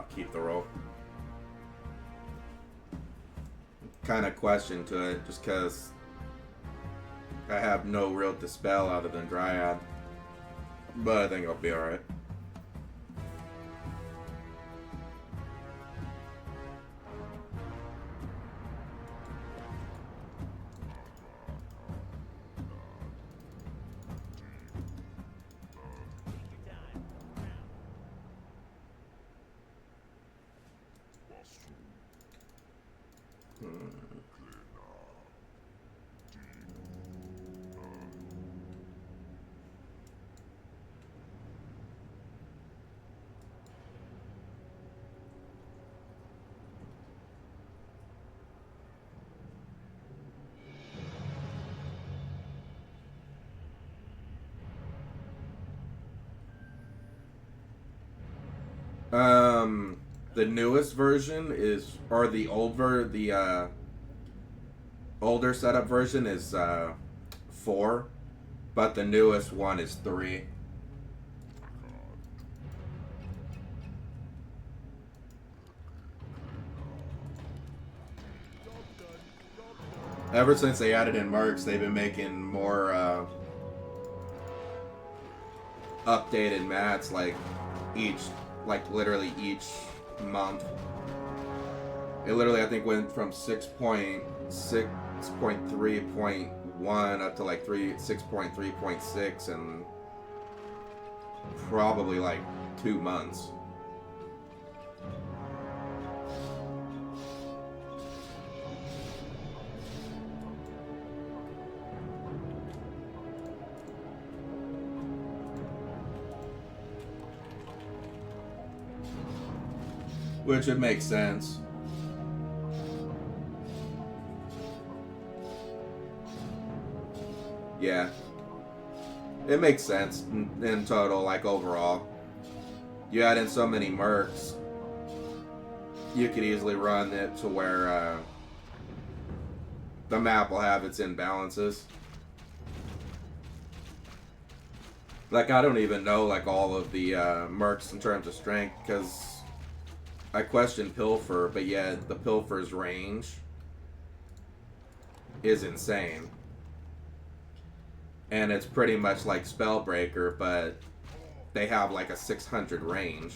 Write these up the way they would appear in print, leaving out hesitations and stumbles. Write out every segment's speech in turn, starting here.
I'll keep the roll. Kind of question to it, just because I have no real dispel other than Dryad. But I think I'll be alright. The newest version is, or the older setup version is 4, but the newest one is 3. Ever since they added in Mercs, they've been making more updated mats literally each month. It literally, I think, went from 6.3.1 up to like 6.3.6 in probably like 2 months. Which would make sense. Yeah. It makes sense in total, like overall. You add in so many mercs, you could easily run it to where the map will have its imbalances. Like, I don't even know like all of the mercs in terms of strength, because I question Pilfer, but yeah, the Pilfer's range is insane. And it's pretty much like Spellbreaker, but they have like a 600 range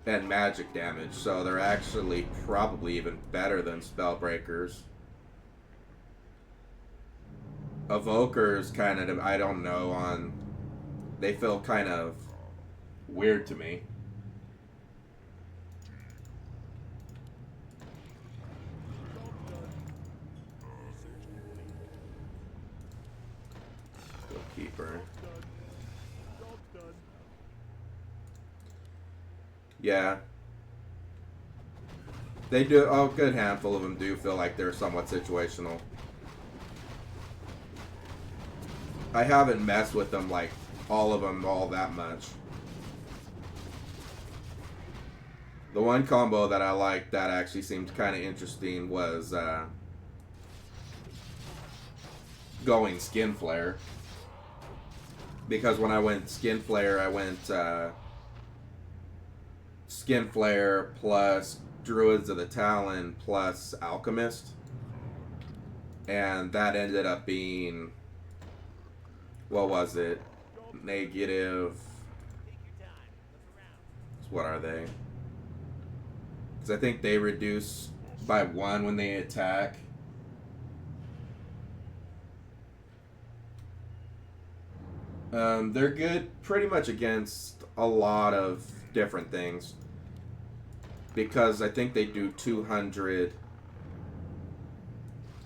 and magic damage, so they're actually probably even better than Spellbreakers. Evokers kind of, I don't know, they feel kind of weird to me. Keeper. Yeah. They do, a good handful of them do feel like they're somewhat situational. I haven't messed with them, like, all of them all that much. The one combo that I liked that actually seemed kind of interesting was going Skin Flare. Because when I went Skin Flare, I went Skin Flare plus Druids of the Talon plus Alchemist. And that ended up being, what was it? Negative. What are they? Because I think they reduce by 1 when they attack. They're good pretty much against a lot of different things. Because I think they do 200...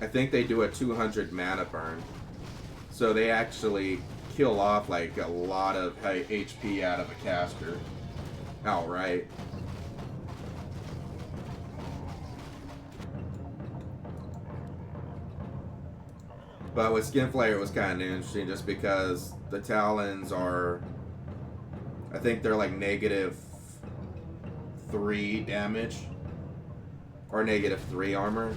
I think they do a 200 mana burn. So they actually kill off like a lot of HP out of a caster outright. But with Skin Flare, it was kind of interesting just because the Talons are, I think they're like -3 damage or -3 armor.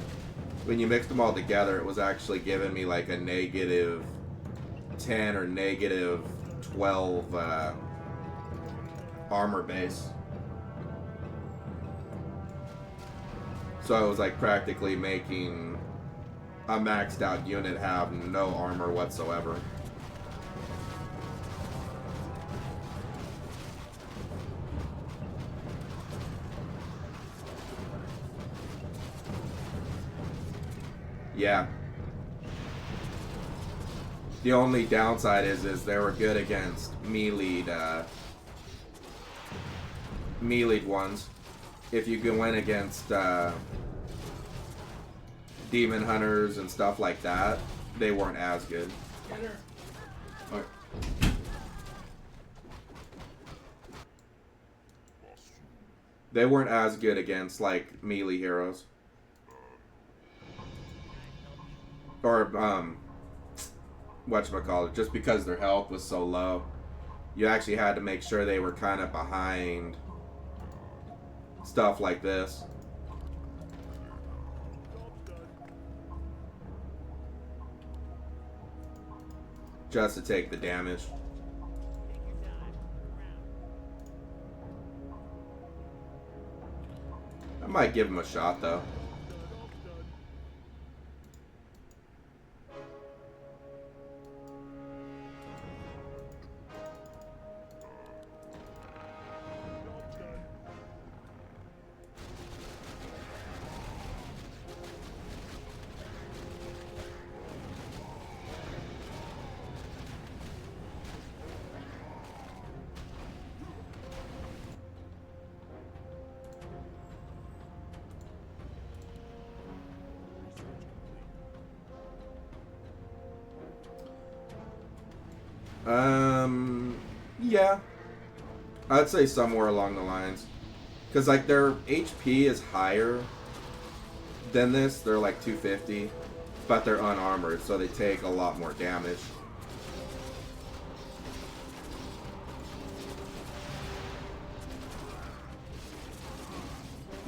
When you mixed them all together, it was actually giving me like a -10 or -12 armor base. So I was like practically making a maxed out unit have no armor whatsoever. Yeah. The only downside is they were good against melee ones. If you can win against demon hunters and stuff like that, they weren't as good. Okay. They weren't as good against like melee heroes. Or whatchamacallit, just because their health was so low. You actually had to make sure they were kind of behind stuff like this. Just to take the damage. I might give him a shot though. Yeah. I'd say somewhere along the lines. Because, like, their HP is higher than this. They're, like, 250. But they're unarmored, so they take a lot more damage.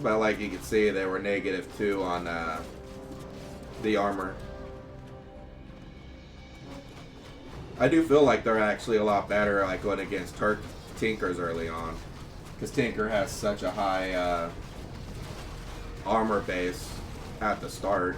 But, like you can see, they were -2 on the armor. I do feel like they're actually a lot better, like, going against Tinkers early on. Because Tinker has such a high armor base at the start.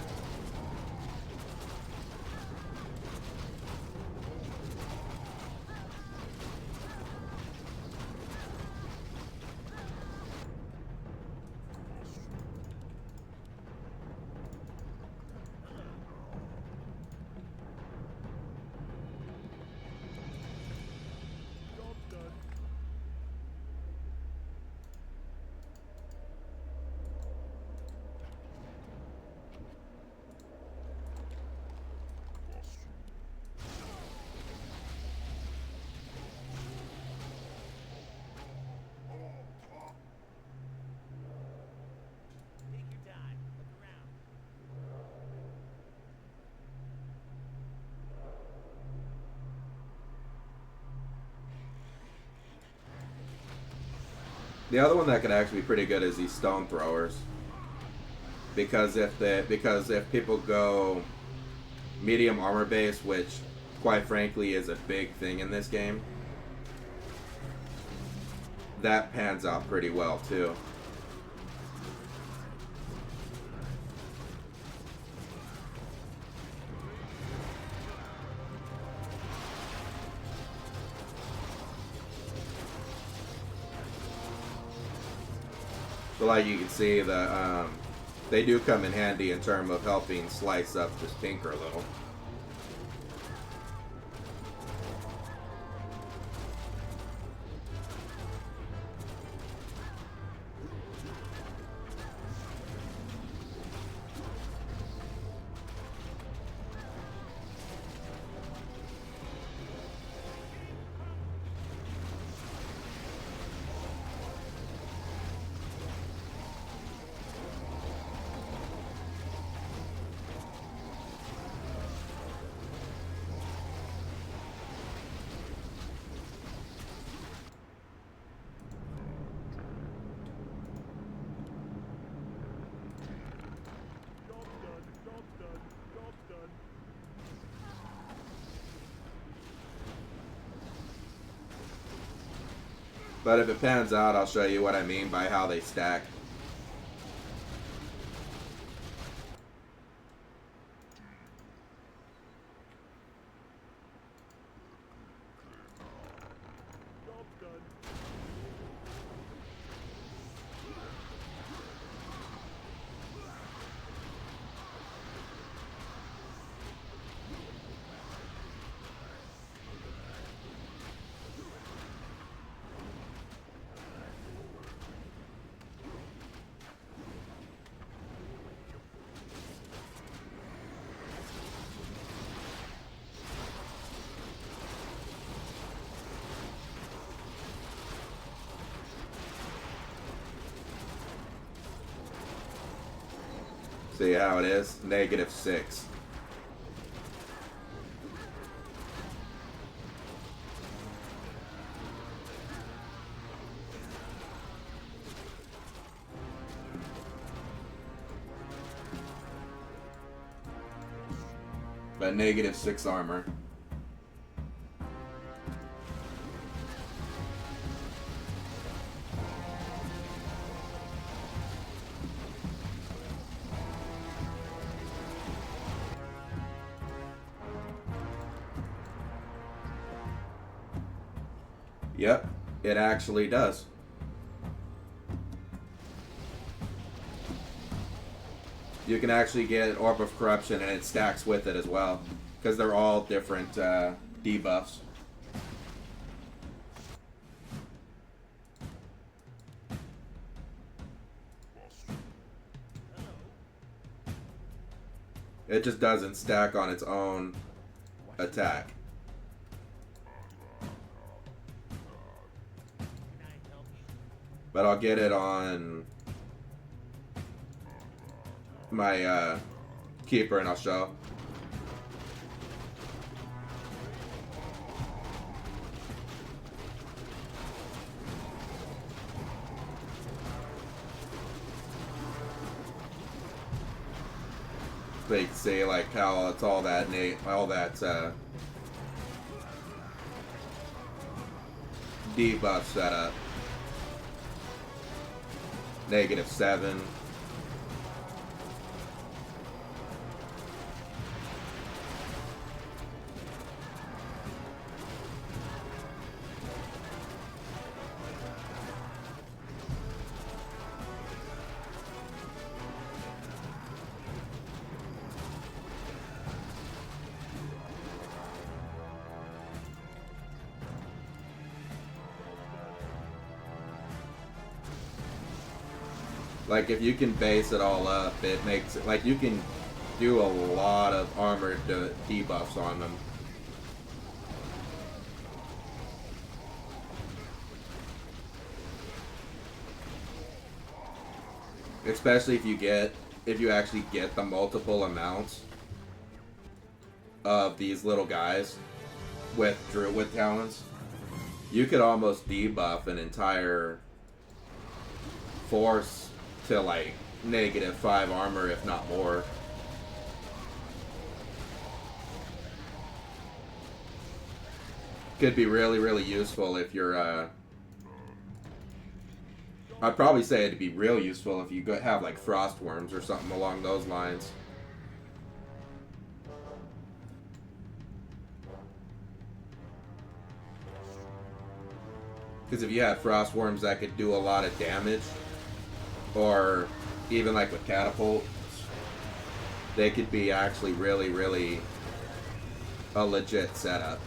The other one that could actually be pretty good is these stone throwers. Because if people go medium armor base, which quite frankly is a big thing in this game, that pans out pretty well too. So like you can see, they do come in handy in terms of helping slice up this Tinker a little. But if it pans out, I'll show you what I mean by how they stack. See how it is? -6. But -6 armor. Yep, it actually does. You can actually get Orb of Corruption and it stacks with it as well. Because they're all different debuffs. It just doesn't stack on its own attack. But I'll get it on my keeper and I'll show. So you can see like how it's all that debuff setup. -7. Like, if you can base it all up, it makes it, like, you can do a lot of armored debuffs on them. Especially if you actually get the multiple amounts of these little guys with Druid talents. You could almost debuff an entire force to like -5 armor, if not more. Could be really, really useful if you're, I'd probably say it'd be real useful if you have like frost worms or something along those lines. Because if you had frost worms that could do a lot of damage, or even like with catapults, they could be actually really, really a legit setup.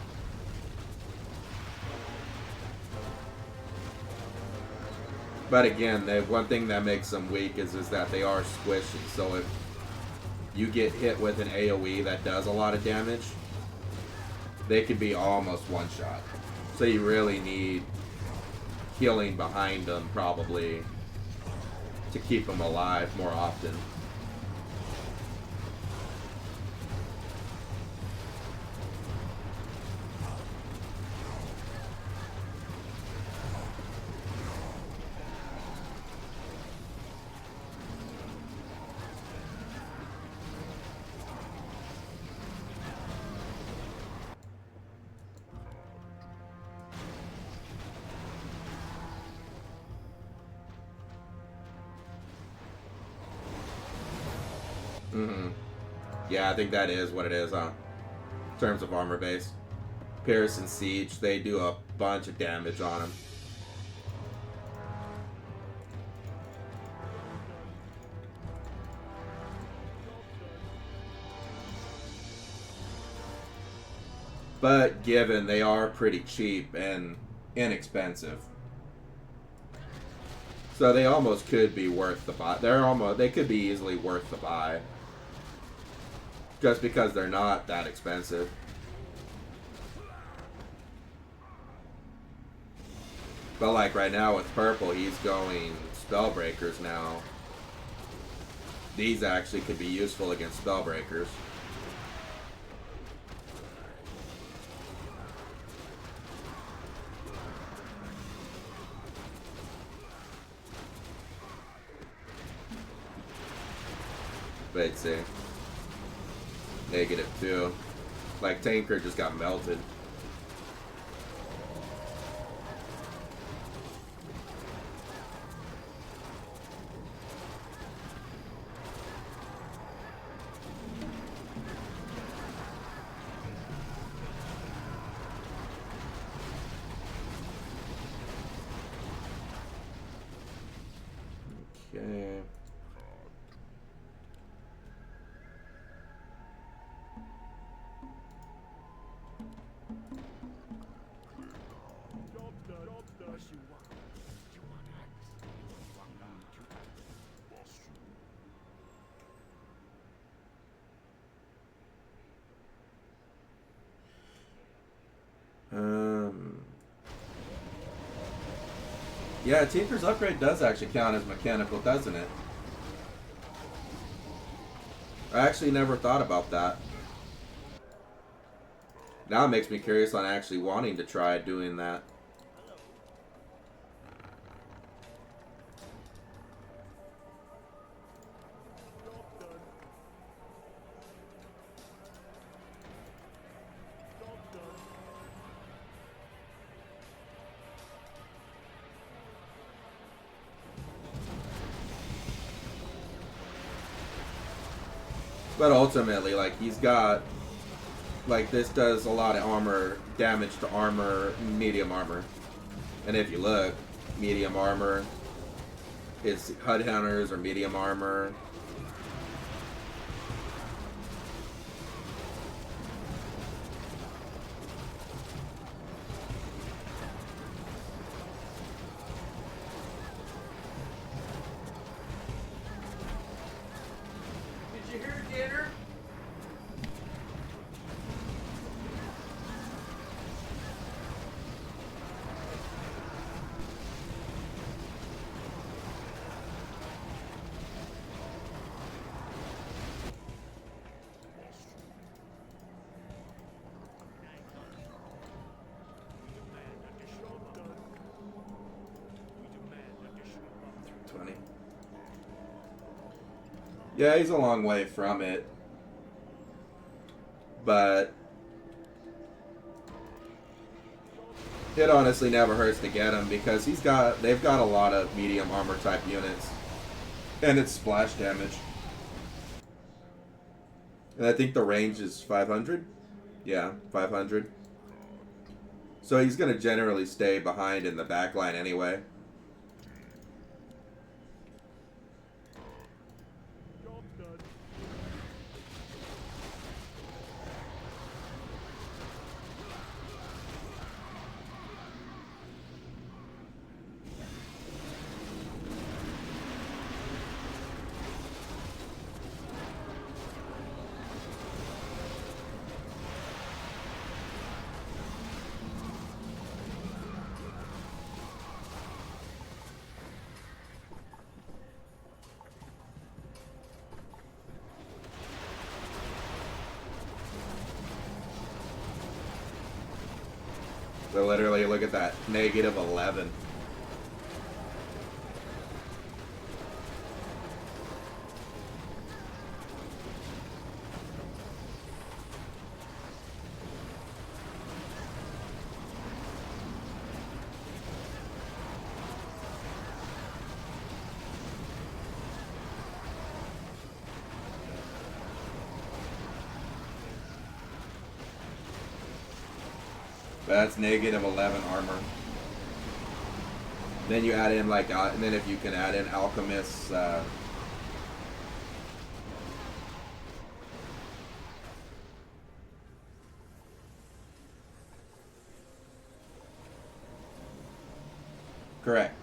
But again, the one thing that makes them weak is that they are squishy. So if you get hit with an AoE that does a lot of damage, they could be almost one-shot. So you really need healing behind them, probably, to keep them alive more often. Yeah, I think that is what it is, huh? In terms of armor base. Pierce and Siege, they do a bunch of damage on them. But given they are pretty cheap and inexpensive, so they almost could be worth the buy. They could be easily worth the buy. Just because they're not that expensive. But like right now with purple, he's going Spellbreakers now. These actually could be useful against spellbreakers. Let's see. -2. Like, Tanker just got melted. Okay. Yeah, Tinker's upgrade does actually count as mechanical, doesn't it? I actually never thought about that. Now it makes me curious on actually wanting to try doing that. But ultimately, like, he's got, like, this does a lot of armor damage to armor, medium armor. And if you look, medium armor, it's HUD hunters or medium armor. Did you hear dinner? Yeah, he's a long way from it. But it honestly never hurts to get him because they've got a lot of medium armor type units. And it's splash damage. And I think the range is 500? Yeah, 500. So he's going to generally stay behind in the back line anyway. So literally, look at that. -11. That's -11 armor. Then you add in like, and then if you can add in Alchemist's, correct.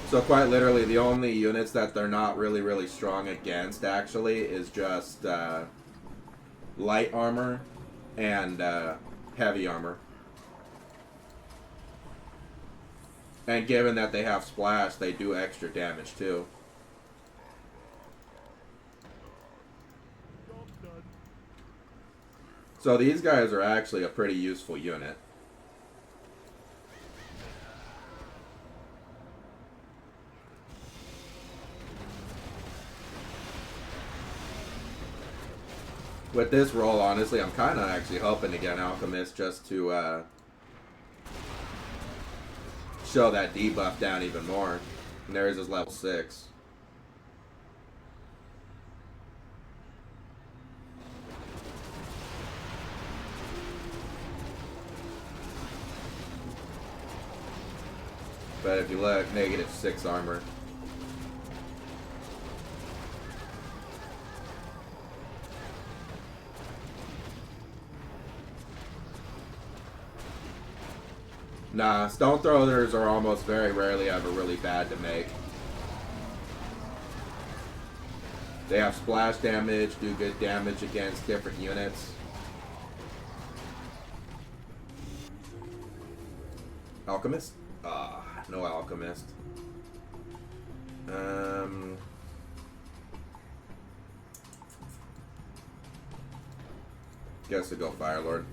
So quite literally, the only units that they're not really strong against actually is just light armor and heavy armor. And given that they have splash, they do extra damage too. So these guys are actually a pretty useful unit. With this roll, honestly, I'm kind of actually hoping to get an Alchemist just to show that debuff down even more. And there's his level 6. But if you look, -6 armor. Nah, stone throwers are almost very rarely ever really bad to make. They have splash damage, do good damage against different units. Alchemist? No Alchemist. Guess to go Firelord.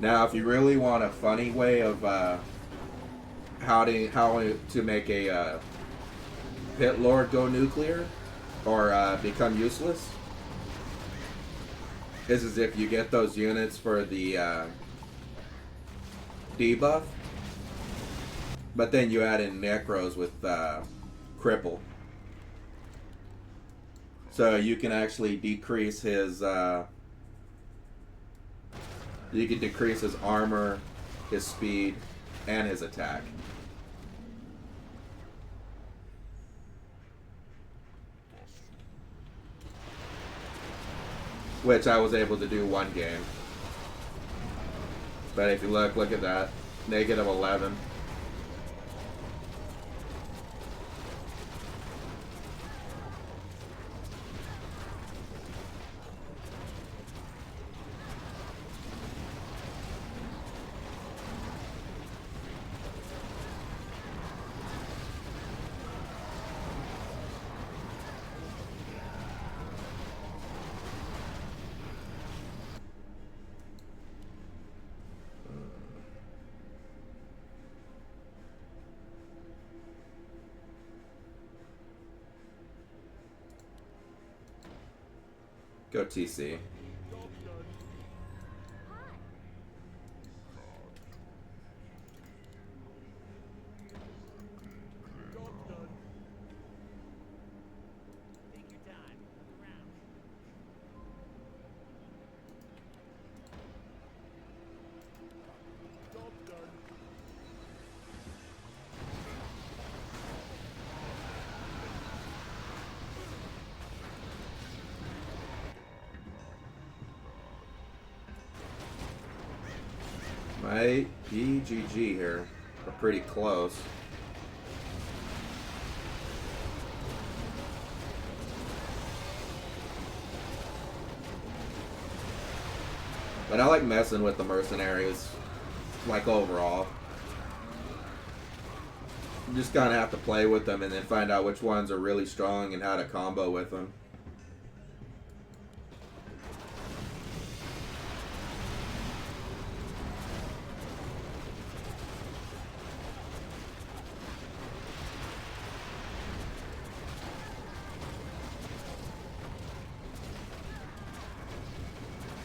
Now, if you really want a funny way of how to make a Pit Lord go nuclear or become useless, is if you get those units for the debuff, but then you add in Necros with Cripple. So you can actually decrease his you can decrease his armor, his speed, and his attack. Which I was able to do one game. But if you look at that. -11. Go TC. Might be GG here. We're pretty close. But I like messing with the mercenaries, like overall. You just kind of have to play with them and then find out which ones are really strong and how to combo with them.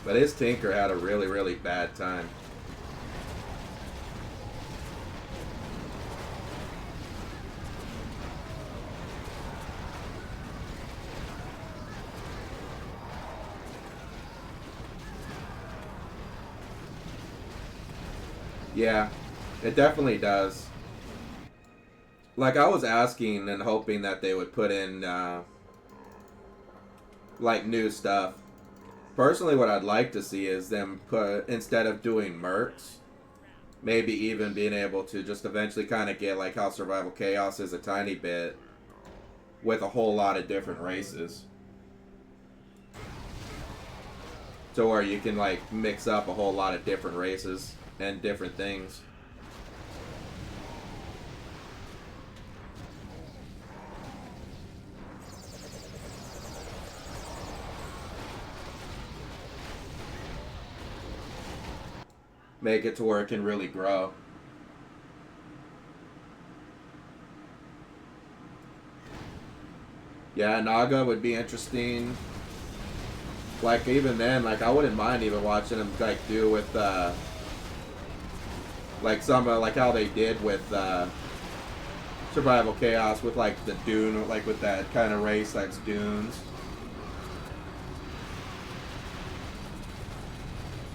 But his Tinker had a really, really bad time. Yeah, it definitely does. Like, I was asking and hoping that they would put in, like, new stuff. Personally, what I'd like to see is them put, instead of doing mercs, maybe even being able to just eventually kind of get like how Survival Chaos is a tiny bit, with a whole lot of different races. To where you can like mix up a whole lot of different races and different things. Make it to where it can really grow. Yeah, Naga would be interesting. Like, even then, like, I wouldn't mind even watching him, like, do with, like, some, like, how they did with, Survival Chaos with, like, the Dune, like, with that kind of race that's Dunes.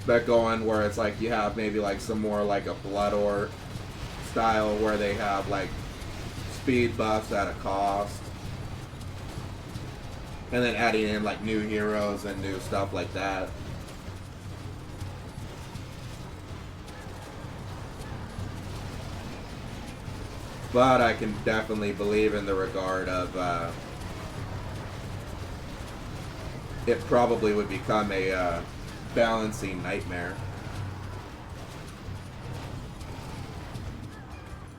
But going where it's, like, you have maybe, like, some more, like, a Blood Orc style where they have, like, speed buffs at a cost. And then adding in like new heroes and new stuff like that. But I can definitely believe in the regard of it probably would become a balancing nightmare.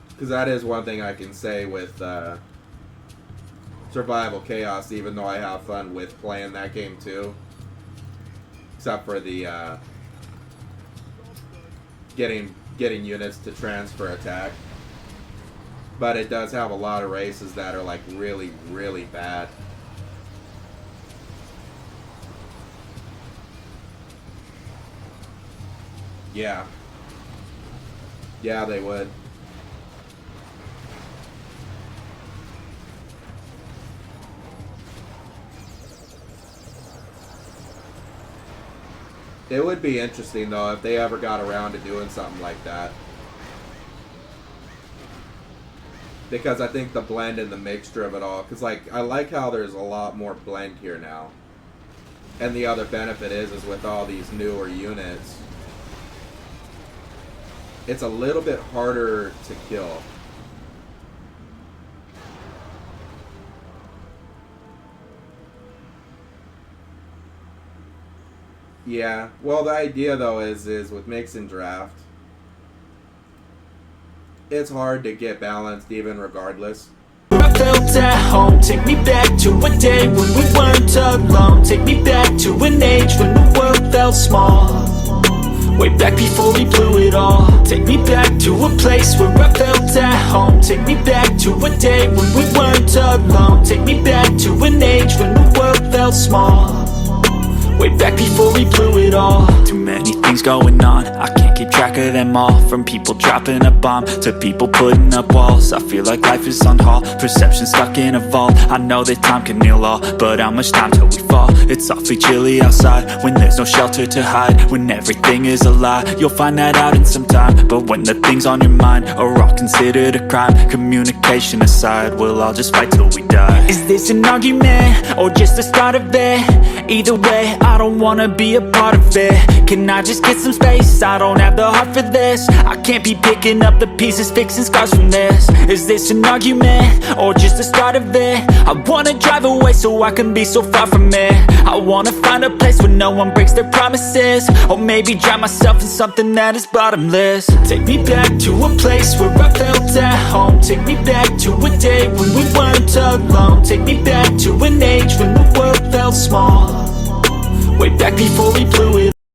Because that is one thing I can say with Survival Chaos, even though I have fun with playing that game too. Except for the getting units to transfer attack. But it does have a lot of races that are like really, really bad. Yeah. Yeah, they would. It would be interesting, though, if they ever got around to doing something like that. Because I think the blend and the mixture of it all... Because, like, I like how there's a lot more blend here now. And the other benefit is with all these newer units, it's a little bit harder to kill. Yeah, well, the idea though is with mix and draft, it's hard to get balanced even regardless. I felt at home, take me back to a day when we weren't alone. Take me back to an age when the world felt small. Way back before we blew it all. Take me back to a place where I felt at home. Take me back to a day when we weren't alone. Take me back to an age when the world felt small. Way back before we blew it all. Too many things going on, I can't keep track of them all. From people dropping a bomb to people putting up walls. I feel like life is on hold, perception stuck in a vault. I know that time can heal all, but how much time till we fall? It's awfully chilly outside, when there's no shelter to hide. When everything is a lie, you'll find that out in some time. But when the things on your mind are all considered a crime, communication aside, we'll all just fight till we die. Is this an argument, or just the start of it? Either way, I don't wanna be a part of it. Can I just get some space? I don't have the heart for this. I can't be picking up the pieces, fixing scars from this. Is this an argument, or just the start of it? I wanna drive away so I can be so far from it. I wanna find a place where no one breaks their promises. Or maybe drown myself in something that is bottomless. Take me back to a place where I felt at home. Take me back to a day when we weren't alone. Take me back to an age when the world felt small. Way back before we blew it